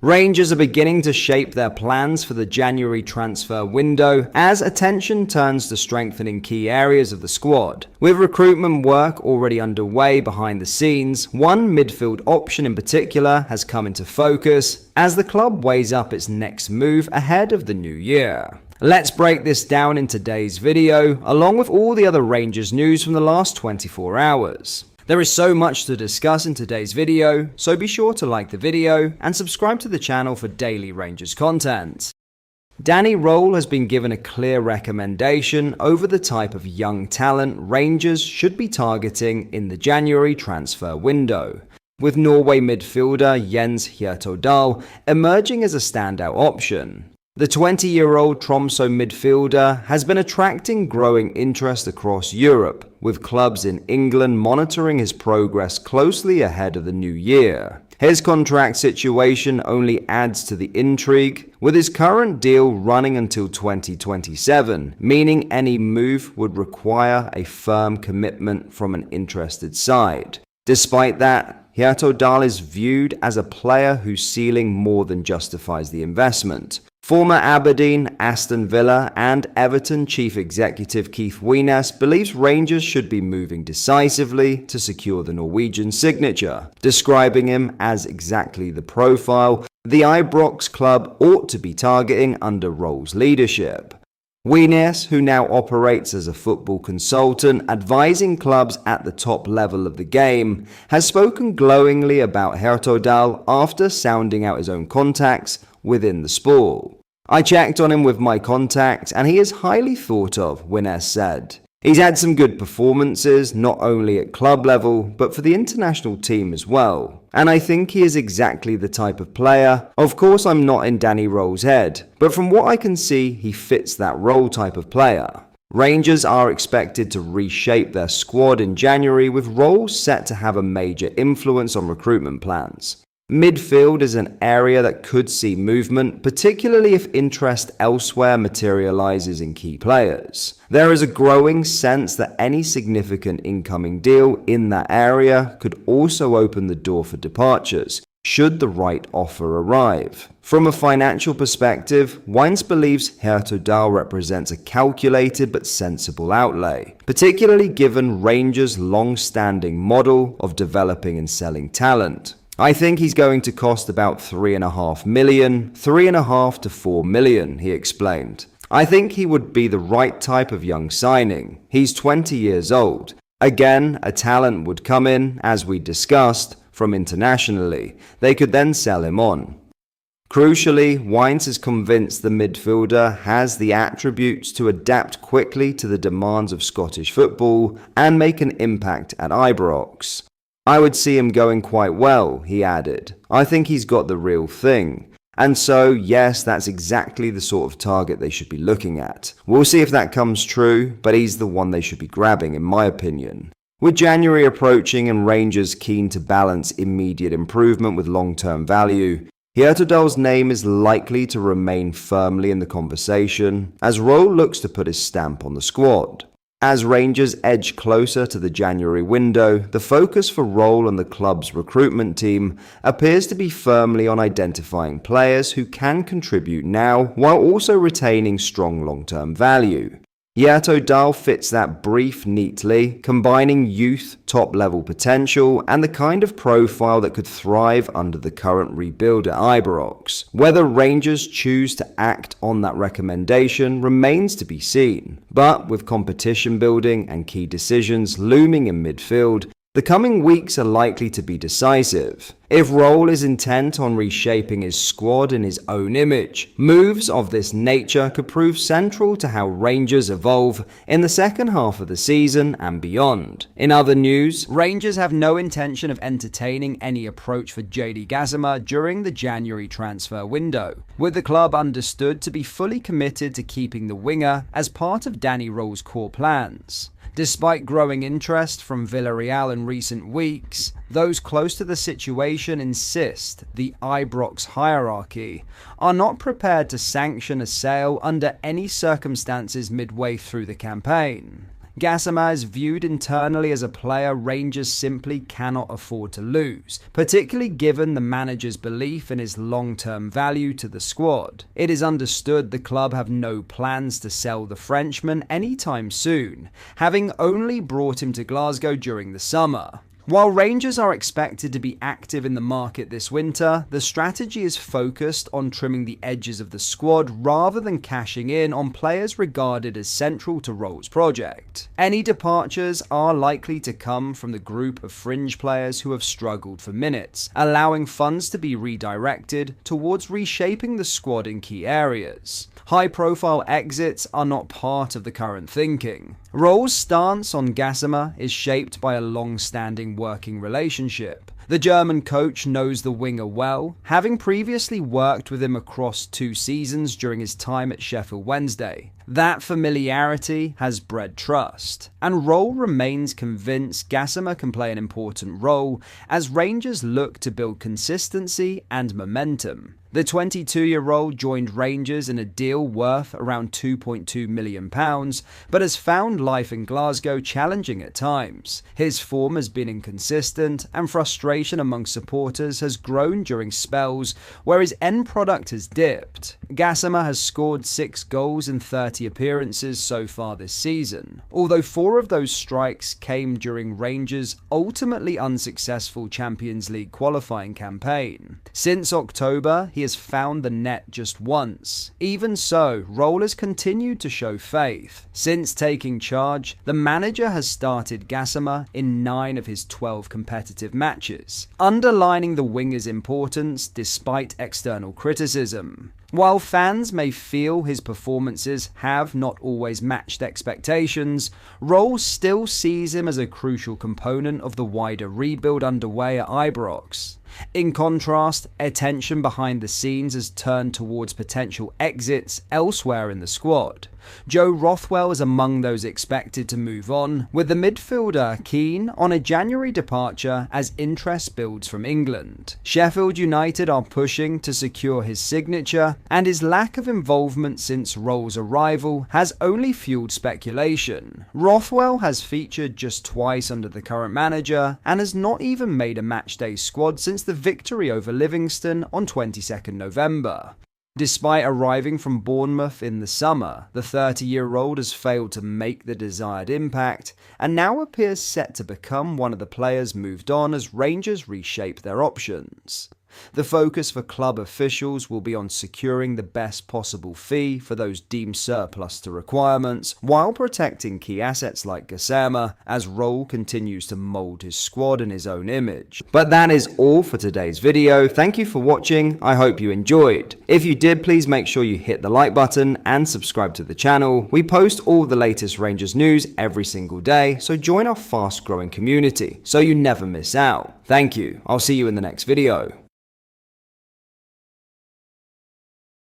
Rangers are beginning to shape their plans for the January transfer window as attention turns to strengthening key areas of the squad. With recruitment work already underway behind the scenes, one midfield option in particular has come into focus as the club weighs up its next move ahead of the new year. Let's break this down in today's video, along with all the other Rangers news from the last 24 hours. There is so much to discuss in today's video, so be sure to like the video and subscribe to the channel for daily Rangers content. Danny Röhl has been given a clear recommendation over the type of young talent Rangers should be targeting in the January transfer window, with Norway midfielder Jens Jefte emerging as a standout option. The 20-year-old Tromsø midfielder has been attracting growing interest across Europe, with clubs in England monitoring his progress closely ahead of the new year. His contract situation only adds to the intrigue, with his current deal running until 2027, meaning any move would require a firm commitment from an interested side. Despite that, Jefte is viewed as a player whose ceiling more than justifies the investment. Former Aberdeen, Aston Villa and Everton chief executive Keith Weenes believes Rangers should be moving decisively to secure the Norwegian signature, describing him as exactly the profile the Ibrox club ought to be targeting under Röhl's leadership. Weenes, who now operates as a football consultant advising clubs at the top level of the game, has spoken glowingly about Jefte after sounding out his own contacts within the sport. "I checked on him with my contacts and he is highly thought of," Weenes said. "He's had some good performances, not only at club level, but for the international team as well. And I think he is exactly the type of player. Of course, I'm not in Danny Röhl's head, but from what I can see, he fits that role type of player." Rangers are expected to reshape their squad in January, with Röhl set to have a major influence on recruitment plans. Midfield is an area that could see movement, particularly if interest elsewhere materializes in key players. There is a growing sense that any significant incoming deal in that area could also open the door for departures, should the right offer arrive. From a financial perspective, Wines believes Jefte represents a calculated but sensible outlay, particularly given Rangers' long-standing model of developing and selling talent. "I think he's going to cost about $3.5 million, $3.5 to $4 million, he explained. "I think he would be the right type of young signing. He's 20 years old. Again, a talent would come in, as we discussed, from internationally. They could then sell him on." Crucially, Wines is convinced the midfielder has the attributes to adapt quickly to the demands of Scottish football and make an impact at Ibrox. "I would see him going quite well," he added. "I think he's got the real thing. And so, yes, that's exactly the sort of target they should be looking at. We'll see if that comes true, but he's the one they should be grabbing, in my opinion." With January approaching and Rangers keen to balance immediate improvement with long-term value, Jefte's name is likely to remain firmly in the conversation as Röhl looks to put his stamp on the squad. As Rangers edge closer to the January window, the focus for Röhl and the club's recruitment team appears to be firmly on identifying players who can contribute now while also retaining strong long-term value. Jefte fits that brief neatly, combining youth, top-level potential, and the kind of profile that could thrive under the current rebuild at Ibrox. Whether Rangers choose to act on that recommendation remains to be seen, but with competition building and key decisions looming in midfield, the coming weeks are likely to be decisive. If Röhl is intent on reshaping his squad in his own image, moves of this nature could prove central to how Rangers evolve in the second half of the season and beyond. In other news, Rangers have no intention of entertaining any approach for Gazimmer during the January transfer window, with the club understood to be fully committed to keeping the winger as part of Danny Röhl's core plans. Despite growing interest from Villarreal in recent weeks, those close to the situation insist the Ibrox hierarchy are not prepared to sanction a sale under any circumstances midway through the campaign. Gazimmer is viewed internally as a player Rangers simply cannot afford to lose, particularly given the manager's belief in his long-term value to the squad. It is understood the club have no plans to sell the Frenchman anytime soon, having only brought him to Glasgow during the summer. While Rangers are expected to be active in the market this winter, the strategy is focused on trimming the edges of the squad rather than cashing in on players regarded as central to Roll's project. Any departures are likely to come from the group of fringe players who have struggled for minutes, allowing funds to be redirected towards reshaping the squad in key areas. High-profile exits are not part of the current thinking. Roll's stance on Gazimmer is shaped by a long-standing working relationship. The German coach knows the winger well, having previously worked with him across 2 seasons during his time at Sheffield Wednesday. That familiarity has bred trust, and Roll remains convinced Gazimmer can play an important role as Rangers look to build consistency and momentum. The 22-year-old joined Rangers in a deal worth around £2.2 million, but has found life in Glasgow challenging at times. His form has been inconsistent, and frustration among supporters has grown during spells where his end product has dipped. Gazimmer has scored 6 goals in 30 appearances so far this season, although 4 of those strikes came during Rangers' ultimately unsuccessful Champions League qualifying campaign. Since October, he has found the net just once. Even so, Roll has continued to show faith. Since taking charge, the manager has started Gazimmer in 9 of his 12 competitive matches, underlining the winger's importance despite external criticism. While fans may feel his performances have not always matched expectations, Roll still sees him as a crucial component of the wider rebuild underway at Ibrox. In contrast, attention behind the scenes has turned towards potential exits elsewhere in the squad. Joe Rothwell is among those expected to move on, with the midfielder keen on a January departure as interest builds from England. Sheffield United are pushing to secure his signature, and his lack of involvement since Roll's arrival has only fueled speculation. Rothwell has featured just twice under the current manager and has not even made a matchday squad since the victory over Livingston on 22nd November. Despite arriving from Bournemouth in the summer, the 30-year-old has failed to make the desired impact and now appears set to become one of the players moved on as Rangers reshape their options. The focus for club officials will be on securing the best possible fee for those deemed surplus to requirements, while protecting key assets like Gazimmer as Roll continues to mould his squad in his own image. But that is all for today's video. Thank you for watching. I hope you enjoyed. If you did, please make sure you hit the like button and subscribe to the channel. We post all the latest Rangers news every single day, so join our fast growing community so you never miss out. Thank you. I'll see you in the next video.